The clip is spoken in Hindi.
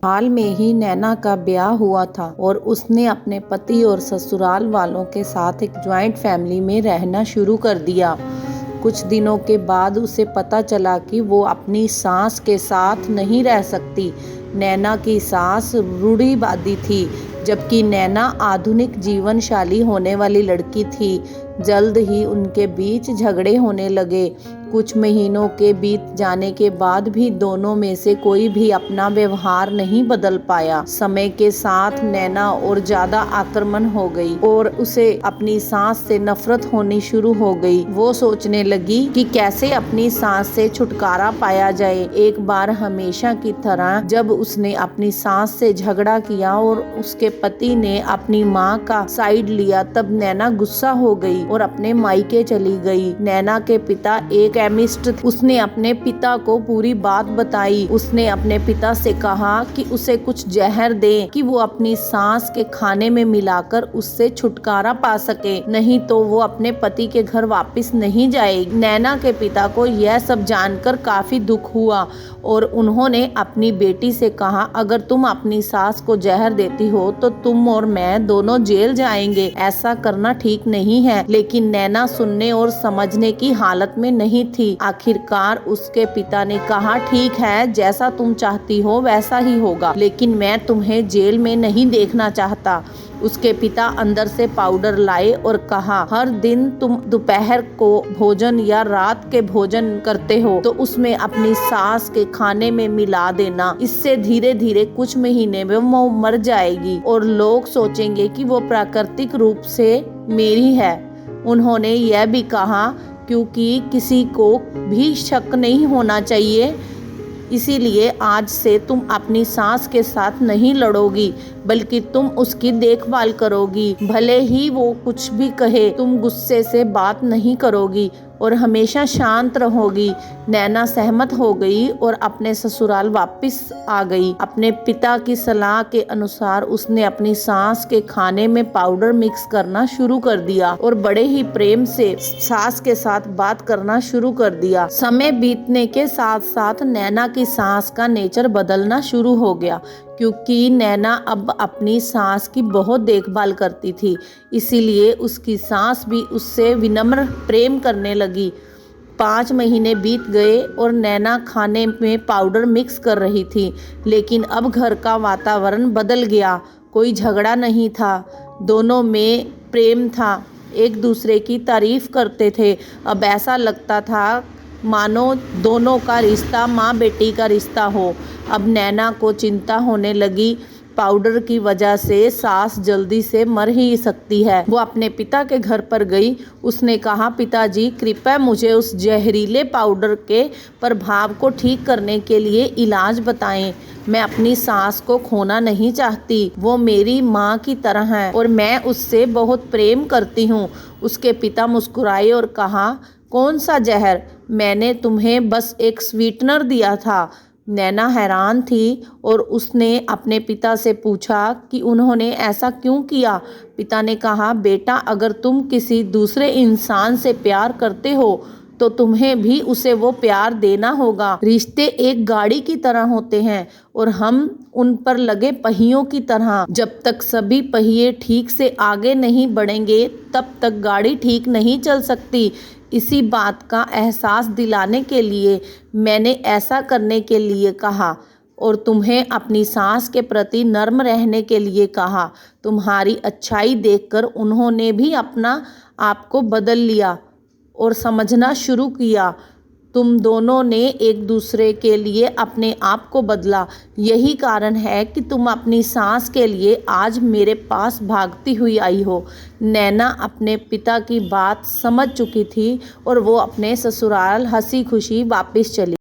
हाल में ही नैना का ब्याह हुआ था और उसने अपने पति और ससुराल वालों के साथ एक ज्वाइंट फैमिली में रहना शुरू कर दिया। कुछ दिनों के बाद उसे पता चला कि वो अपनी सास के साथ नहीं रह सकती। नैना की सास रूढ़िवादी थी, जबकि नैना आधुनिक जीवनशैली होने वाली लड़की थी। जल्द ही उनके बीच झगड़े होने लगे। कुछ महीनों के बीत जाने के बाद भी दोनों में से कोई भी अपना व्यवहार नहीं बदल पाया। समय के साथ नैना और ज्यादा आक्रामक हो गई और उसे अपनी सास से नफरत होनी शुरू हो गई। वो सोचने लगी कि कैसे अपनी सास से छुटकारा पाया जाए। एक बार हमेशा की तरह जब उसने अपनी सास से झगड़ा किया और उसके पति ने अपनी माँ का साइड लिया, तब नैना गुस्सा हो गई और अपने मायके चली गई। नैना के पिता एक केमिस्ट, उसने अपने पिता को पूरी बात बताई। उसने अपने पिता से कहा कि उसे कुछ जहर दे कि वो अपनी सास के खाने में मिलाकर उससे छुटकारा पा सके, नहीं तो वो अपने पति के घर वापस नहीं जाएगी। नैना के पिता को यह सब जानकर काफी दुख हुआ और उन्होंने अपनी बेटी से कहा, अगर तुम अपनी सास को जहर देती हो तो तुम और मैं दोनों जेल जाएंगे। ऐसा करना ठीक नहीं है। लेकिन नैना सुनने और समझने की हालत में नहीं थी। आखिरकार उसके पिता ने कहा, ठीक है, जैसा तुम चाहती हो वैसा ही होगा, लेकिन मैं तुम्हें जेल में नहीं देखना चाहता। उसके पिता अंदर से पाउडर लाए और कहा, हर दिन तुम दोपहर को भोजन या रात के भोजन करते हो तो उसमें अपनी सास के खाने में मिला देना। इससे धीरे धीरे कुछ महीने में वो मर जाएगी और लोग सोचेंगे कि वो प्राकृतिक रूप से मेरी है। उन्होंने यह भी कहा, क्योंकि किसी को भी शक नहीं होना चाहिए, इसीलिए आज से तुम अपनी सास के साथ नहीं लड़ोगी, बल्कि तुम उसकी देखभाल करोगी। भले ही वो कुछ भी कहे, तुम गुस्से से बात नहीं करोगी और हमेशा शांत रहोगी। नैना सहमत हो गई और अपने ससुराल वापस आ गई। अपने पिता की सलाह के अनुसार उसने अपनी सास के खाने में पाउडर मिक्स करना शुरू कर दिया और बड़े ही प्रेम से सास के साथ बात करना शुरू कर दिया। समय बीतने के साथ साथ नैना की सास का नेचर बदलना शुरू हो गया, क्योंकि नैना अब अपनी सास की बहुत देखभाल करती थी। इसीलिए उसकी सास भी उससे विनम्र प्रेम करने लगी। 5 महीने बीत गए और नैना खाने में पाउडर मिक्स कर रही थी, लेकिन अब घर का वातावरण बदल गया। कोई झगड़ा नहीं था, दोनों में प्रेम था, एक दूसरे की तारीफ करते थे। अब ऐसा लगता था मानो दोनों का रिश्ता माँ बेटी का रिश्ता हो। अब नैना को चिंता होने लगी, पाउडर की वजह से सास जल्दी से मर ही सकती है। वो अपने पिता के घर पर गई। उसने कहा, पिताजी, कृपया मुझे उस जहरीले पाउडर के प्रभाव को ठीक करने के लिए इलाज बताएं। मैं अपनी सास को खोना नहीं चाहती। वो मेरी माँ की तरह है और मैं उससे बहुत प्रेम करती हूँ। उसके पिता मुस्कुराए और कहा, कौन सा जहर? मैंने तुम्हें बस एक स्वीटनर दिया था। नैना हैरान थी और उसने अपने पिता से पूछा कि उन्होंने ऐसा क्यों किया। पिता ने कहा, बेटा, अगर तुम किसी दूसरे इंसान से प्यार करते हो तो तुम्हें भी उसे वो प्यार देना होगा। रिश्ते एक गाड़ी की तरह होते हैं और हम उन पर लगे पहियों की तरह। जब तक सभी पहिए ठीक से आगे नहीं बढ़ेंगे, तब तक गाड़ी ठीक नहीं चल सकती। इसी बात का एहसास दिलाने के लिए मैंने ऐसा करने के लिए कहा और तुम्हें अपनी सास के प्रति नर्म रहने के लिए कहा। तुम्हारी अच्छाई देखकर उन्होंने भी अपना आप को बदल लिया और समझना शुरू किया। तुम दोनों ने एक दूसरे के लिए अपने आप को बदला। यही कारण है कि तुम अपनी सास के लिए आज मेरे पास भागती हुई आई हो। नैना अपने पिता की बात समझ चुकी थी और वो अपने ससुराल हंसी खुशी वापस चली।